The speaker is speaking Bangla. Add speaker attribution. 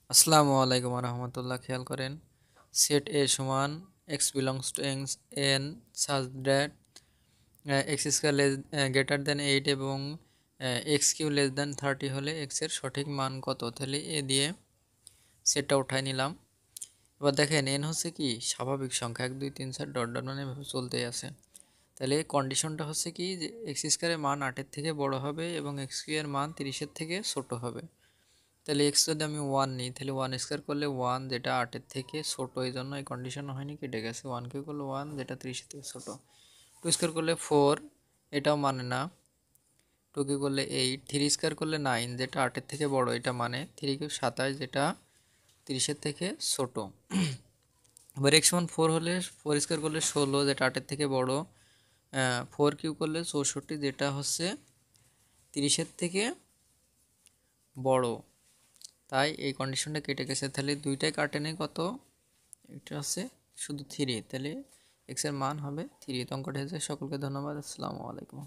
Speaker 1: আসসালামু আলাইকুম রহমতুল্লাহ। খেয়াল করেন, সেট এ সমান x belongs to N such that x square greater than 8 এবং এক্স কিউ লেস দেন 30 হলে এক্স এর সঠিক মান কত। তাহলে এ দিয়ে সেটটা উঠাই নিলাম। এবার দেখেন এন হচ্ছে কি স্বাভাবিক সংখ্যা, 1 2 3 4 ডট ডট মানে এভাবে চলতেই আছে। তাহলে কন্ডিশনটা হচ্ছে কি যে এক্স স্কোয়ারের মান 8-এর থেকে বড় হবে এবং এক্স কিউ এর মান 30-এর থেকে ছোট হবে। তাহলে এক্স যদি আমি 1 নিই, তাহলে 1 স্কোয়ার করলে 1, যেটা 8-এর থেকে ছোটো, এই জন্য এই কন্ডিশন হয়নি, কেটে গেছে। 1 কিউ করলে 1, যেটা 30-এর থেকে ছোটো। 2 স্কোয়ার করলে 4, এটাও মানে না। 2 কিউ করলে 8, 3 স্কোয়ার করলে 9, যেটা 8-এর থেকে বড়, এটা মানে। 3 কিউ 27, যেটা 30-এর থেকে ছোটো। এবার এক্স সমান 4 হলে 4 স্কোয়ার করলে 16, যেটা 8-এর থেকে বড়। 4 কিউ করলে 64, যেটা হচ্ছে 30-এর থেকে বড়। তাই এই কন্ডিশনটা কেটে গেছে। তাহলে দুইটাই কাটে নেই, কত? এটা আছে শুধু 3, তাহলে এক্স এর মান হবে 3। তো অঙ্কটা হয়েছে। সকলকে ধন্যবাদ। আসসালামু আলাইকুম।